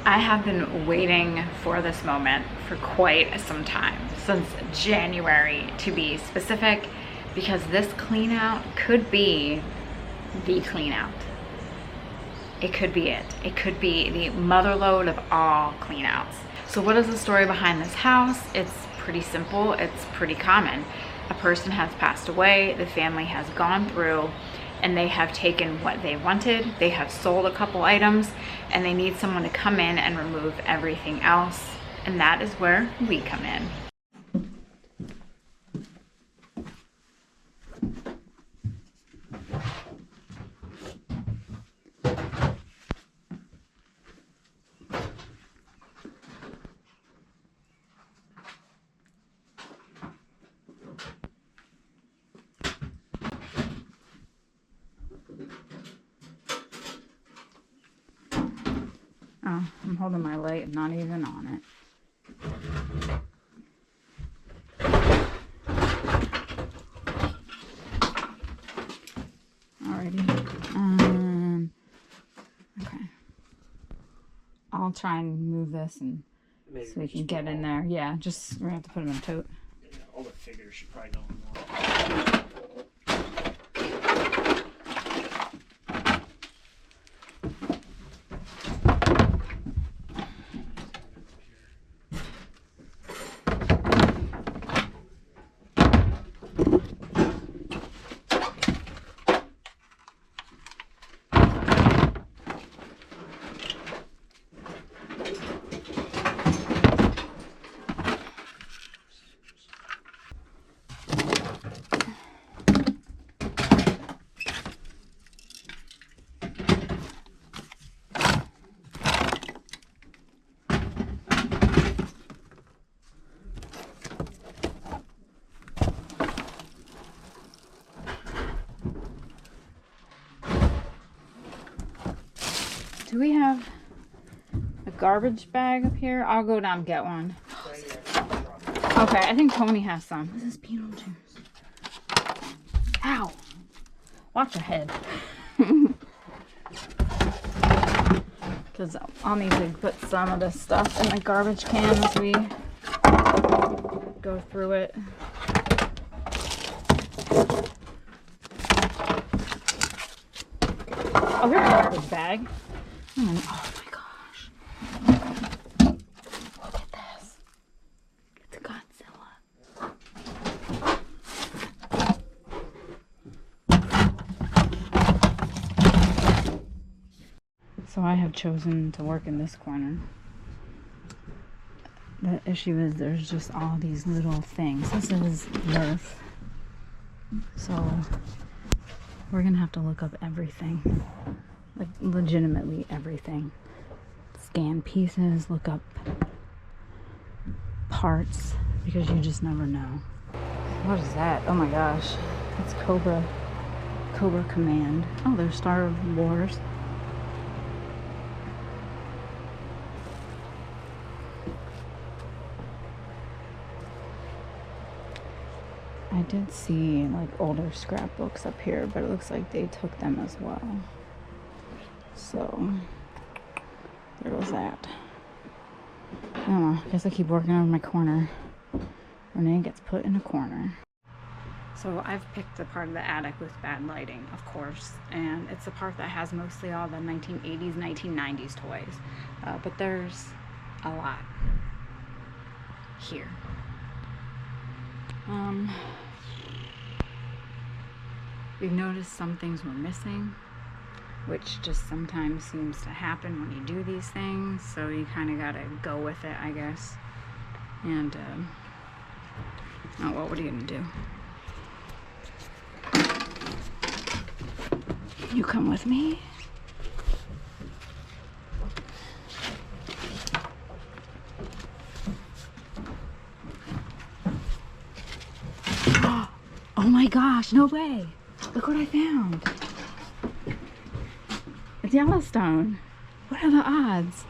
I have been waiting for this moment for quite some time, since January to be specific, because this clean out could be the clean out. It could be it. It could be the motherlode of all clean outs. So what is the story behind this house? It's pretty simple. It's pretty common. A person has passed away, the family has gone through, and they have taken what they wanted. They have sold a couple items, and they need someone to come in and remove everything else. And that is where we come in. Oh, I'm holding my light and not even on it. Alrighty. Okay. I'll try and move this and maybe so we can get in there. Yeah, just we're gonna have to put it in a tote. Yeah, all the figures should probably go in one. Do we have a garbage bag up here? I'll go down and get one. Okay, I think Tony has some. This is Beetlejuice. Ow! Watch your head. Because I'll need to put some of this stuff in the garbage can as we go through it. Oh, here's a garbage bag. Oh my gosh. Look at this. It's a Godzilla. So I have chosen to work in this corner. The issue is there's just all these little things. This is Nerf. So we're gonna have to look up everything. Like legitimately everything. Scan pieces, look up parts, because you just never know. What is that? Oh my gosh. It's Cobra Command. Oh, there's Star Wars. I did see like older scrapbooks up here, but it looks like they took them as well. So there was that. I don't know, I guess I keep working on my corner. Renee gets put in a corner. So I've picked the part of the attic with bad lighting, of course, and it's the part that has mostly all the 1980s, 1990s toys. But there's a lot here. We've noticed some things were missing, which just sometimes seems to happen when you do these things, so you kind of gotta go with it, I guess. And oh well, what are you gonna do? You come with me? Oh my gosh, no way! Look what I found! It's Yellowstone. What are the odds?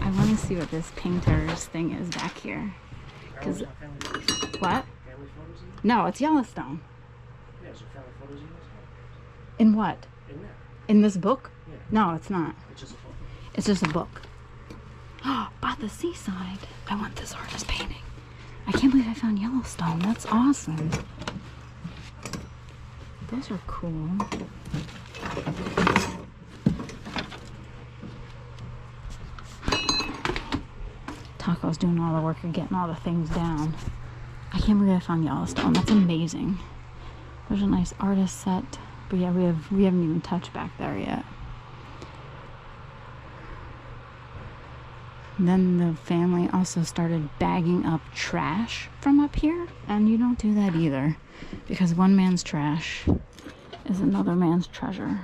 I want to see what this painter's thing is back here. Cause what? No, it's Yellowstone. Yeah, is there family photos in this? In what? In there. In this book? Yeah. No, it's not. It's just a photo. It's just a book. the seaside. I want this artist painting. I can't believe I found Yellowstone. That's awesome. Those are cool. Taco's doing all the work of getting all the things down. I can't believe I found Yellowstone. That's amazing. There's a nice artist set. But yeah, we haven't even touched back there yet. Then the family also started bagging up trash from up here, and you don't do that either, because one man's trash is another man's treasure.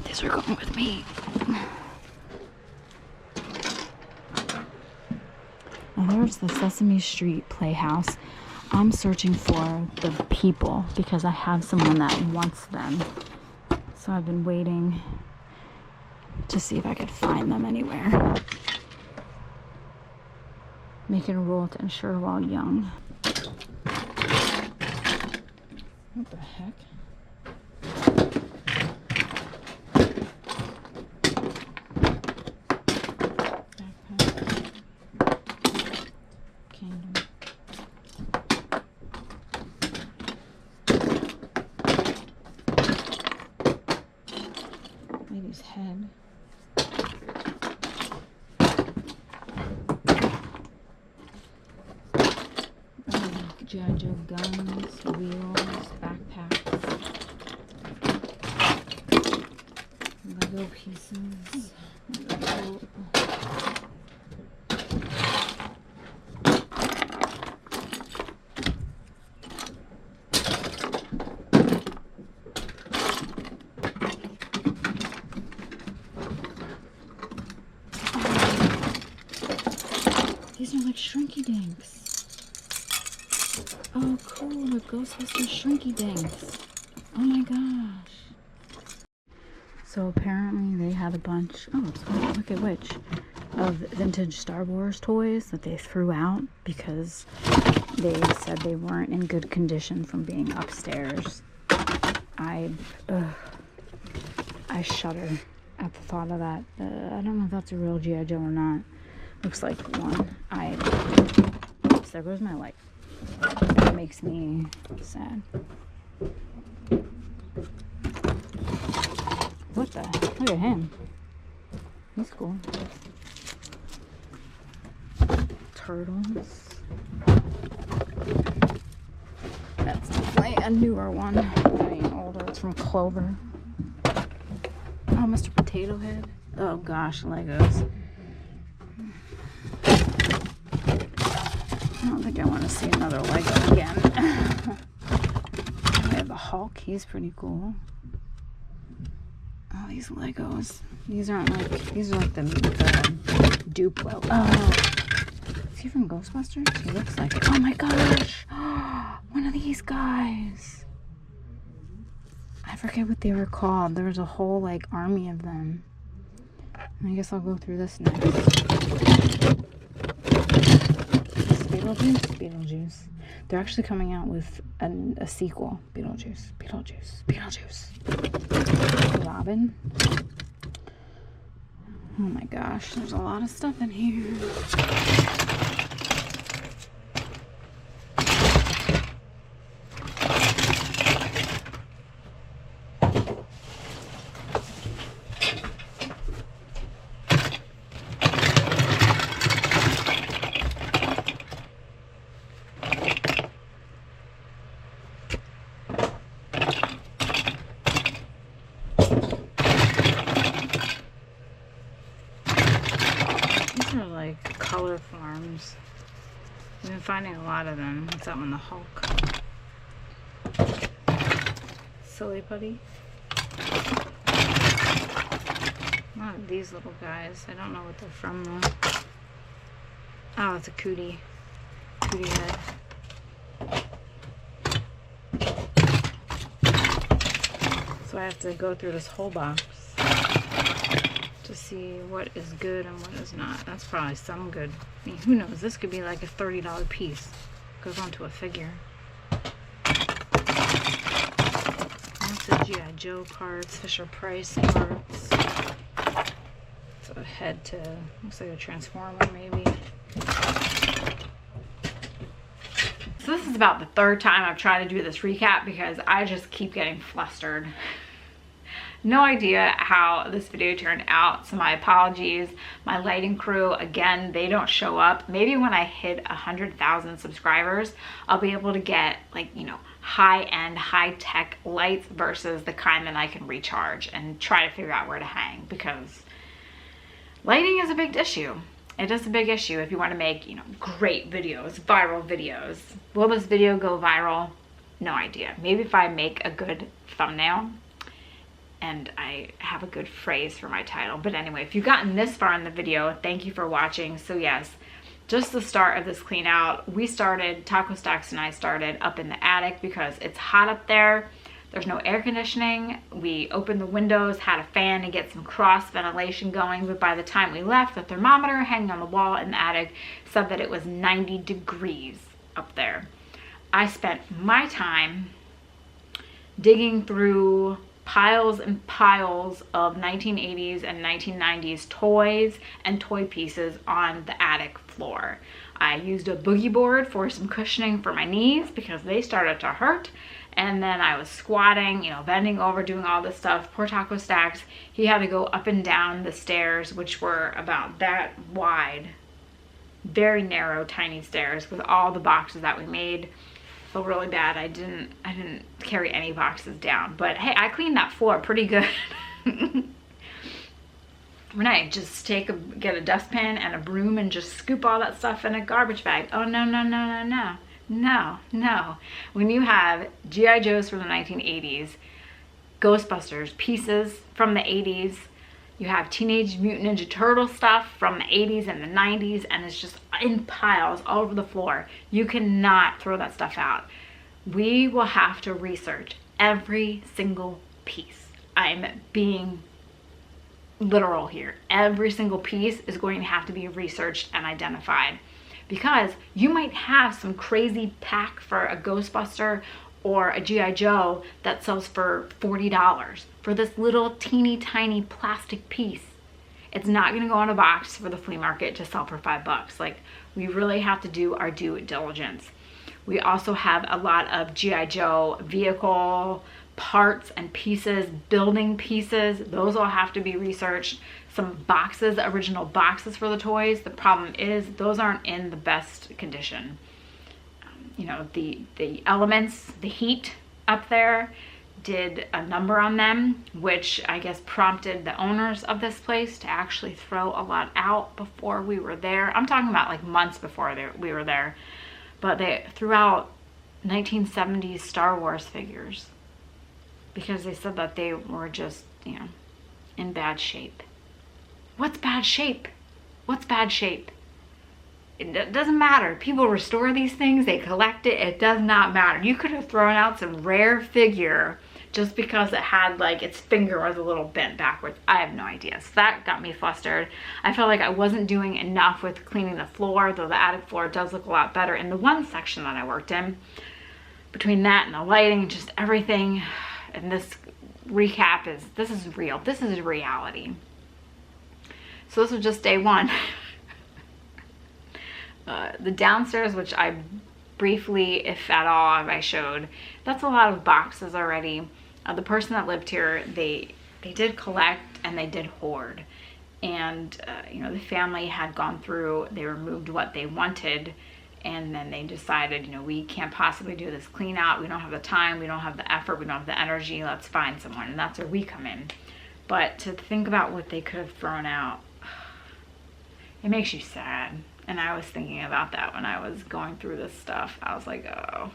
These are going with me. Now there's the Sesame Street Playhouse. I'm searching for the people because I have someone that wants them. So I've been waiting to see if I could find them anywhere. Make it a rule to insure while young. What the heck? Backpack. Candle. Lady's head. G.I. Joe guns, wheels, backpacks, Lego pieces, Lego. These are like Shrinky Dinks. Oh, cool, the Ghostbusters Shrinky Dinks. Oh my gosh. So apparently they had a bunch, look at which, of vintage Star Wars toys that they threw out because they said they weren't in good condition from being upstairs. I shudder at the thought of that. I don't know if that's a real G.I. Joe or not. Looks like one. Oops, there goes my light. That makes me sad. What the? Look at him. He's cool. Turtles. That's definitely a newer one. I mean, older. It's from Clover. Oh, Mr. Potato Head. Oh gosh, Legos. I don't think I want to see another Lego again. We have the Hulk. He's pretty cool. Oh, these Legos. These aren't like, these are like the Duplo. Oh, is he from Ghostbusters? He looks like it. Oh my gosh. One of these guys. I forget what they were called. There was a whole like army of them. I guess I'll go through this next. Beetlejuice. They're actually coming out with a sequel. Beetlejuice. Robin. Oh my gosh, there's a lot of stuff in here. Color forms. We've been finding a lot of them. What's that one? The Hulk. Silly Putty. A lot of these little guys. I don't know what they're from though. Oh, it's a cootie. Cootie head. So I have to go through this whole box to see what is good and what is not. That's probably some good. I mean, who knows? This could be like a $30 piece. Goes onto a figure. Lots of G.I. Joe parts, Fisher Price parts. It's a a head to, looks like a transformer maybe. So this is about the third time I've tried to do this recap because I just keep getting flustered. No idea how this video turned out, so my apologies. My lighting crew, again, they don't show up. Maybe when I hit 100,000 subscribers, I'll be able to get, like, you know, high-end, high-tech lights versus the kind that I can recharge and try to figure out where to hang, because lighting is a big issue. It is a big issue if you want to make, you know, great videos, viral videos. Will this video go viral? No idea. Maybe if I make a good thumbnail and I have a good phrase for my title. But anyway, if you've gotten this far in the video, thank you for watching. So yes, just the start of this clean out. We started, Taco Stacks and I started up in the attic because it's hot up there. There's no air conditioning. We opened the windows, had a fan to get some cross ventilation going, but by the time we left, the thermometer hanging on the wall in the attic said that it was 90 degrees up there. I spent my time digging through piles and piles of 1980s and 1990s toys and toy pieces on the attic floor. I used a boogie board for some cushioning for my knees because they started to hurt. And then I was squatting, you know, bending over, doing all this stuff. Poor Taco Stacks, he had to go up and down the stairs, which were about that wide, very narrow, tiny stairs with all the boxes that we made. Felt really bad. I didn't carry any boxes down, but hey, I cleaned that floor pretty good. Renee, just get a dustpan and a broom and just scoop all that stuff in a garbage bag. Oh, no, no, no, no, no. No, no. When you have G.I. Joes from the 1980s, Ghostbusters pieces from the 80s, you have Teenage Mutant Ninja Turtle stuff from the 80s and the 90s, and it's just in piles all over the floor. You cannot throw that stuff out. We will have to research every single piece. I'm being literal here. Every single piece is going to have to be researched and identified. Because you might have some crazy pack for a Ghostbuster or a G.I. Joe that sells for $40 for this little teeny tiny plastic piece. It's not going to go in a box for the flea market to sell for $5. Like, we really have to do our due diligence. We also have a lot of G.I. Joe vehicle parts and pieces, building pieces. Those all have to be researched. Some boxes, original boxes for the toys. The problem is those aren't in the best condition. You know, the elements, the heat up there did a number on them, which I guess prompted the owners of this place to actually throw a lot out before we were there. I'm talking about like months before we were there. But they threw out 1970s Star Wars figures because they said that they were just, you know, in bad shape. What's bad shape? What's bad shape? It doesn't matter. People restore these things, they collect it, it does not matter. You could have thrown out some rare figure just because it had, like, its finger was a little bent backwards. I have no idea. So that got me flustered. I felt like I wasn't doing enough with cleaning the floor, though the attic floor does look a lot better in the one section that I worked in. Between that and the lighting, just everything, and this recap this is real. This is reality. So this was just day one. The downstairs, which I briefly, if at all, I showed, that's a lot of boxes already. The person that lived here, they did collect and they did hoard. And, you know, the family had gone through, they removed what they wanted, and then they decided, you know, we can't possibly do this clean out. We don't have the time, we don't have the effort, we don't have the energy, let's find someone. And that's where we come in. But to think about what they could have thrown out, it makes you sad. And I was thinking about that when I was going through this stuff. I was like, oh,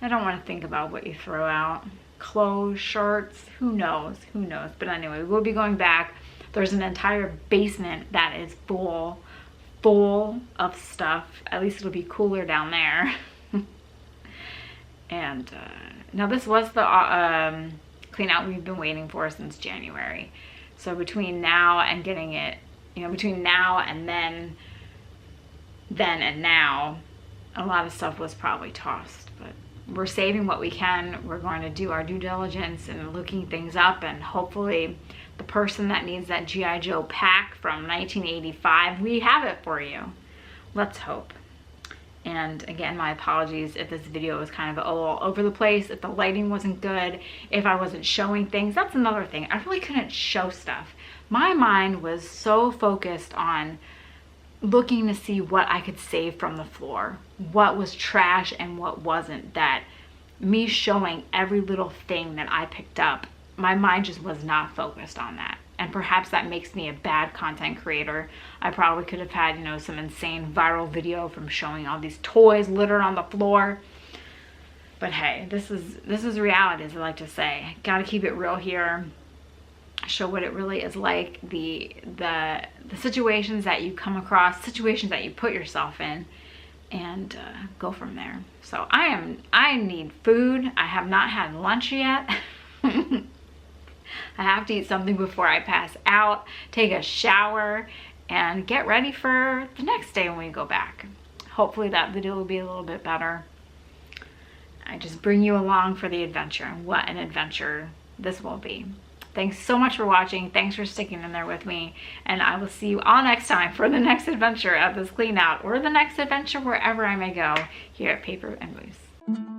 I don't want to think about what you throw out. Clothes, shirts, who knows, who knows. But anyway, we'll be going back. There's an entire basement that is full of stuff. At least it'll be cooler down there. And now this was the clean out we've been waiting for since January. So between now and getting it, you know, between now and then and now, a lot of stuff was probably tossed. But we're saving what we can. We're going to do our due diligence and looking things up, and hopefully the person that needs that G.I. Joe pack from 1985, we have it for you. Let's hope. And again, my apologies if this video was kind of all over the place, if the lighting wasn't good, if I wasn't showing things. That's another thing. I really couldn't show stuff. My mind was so focused on looking to see what I could save from the floor, what was trash and what wasn't, that me showing every little thing that I picked up, my mind just was not focused on that. And perhaps that makes me a bad content creator. I probably could have had, you know, some insane viral video from showing all these toys littered on the floor. But hey, this is reality, as I like to say. Gotta keep it real here. Show what it really is like, the situations that you come across, situations that you put yourself in, and go from there. So I need food. I have not had lunch yet. I have to eat something before I pass out, take a shower, and get ready for the next day when we go back. Hopefully that video will be a little bit better. I just bring you along for the adventure, and what an adventure this will be. Thanks so much for watching. Thanks for sticking in there with me. And I will see you all next time for the next adventure of this clean out, or the next adventure wherever I may go here at Paper and Blues.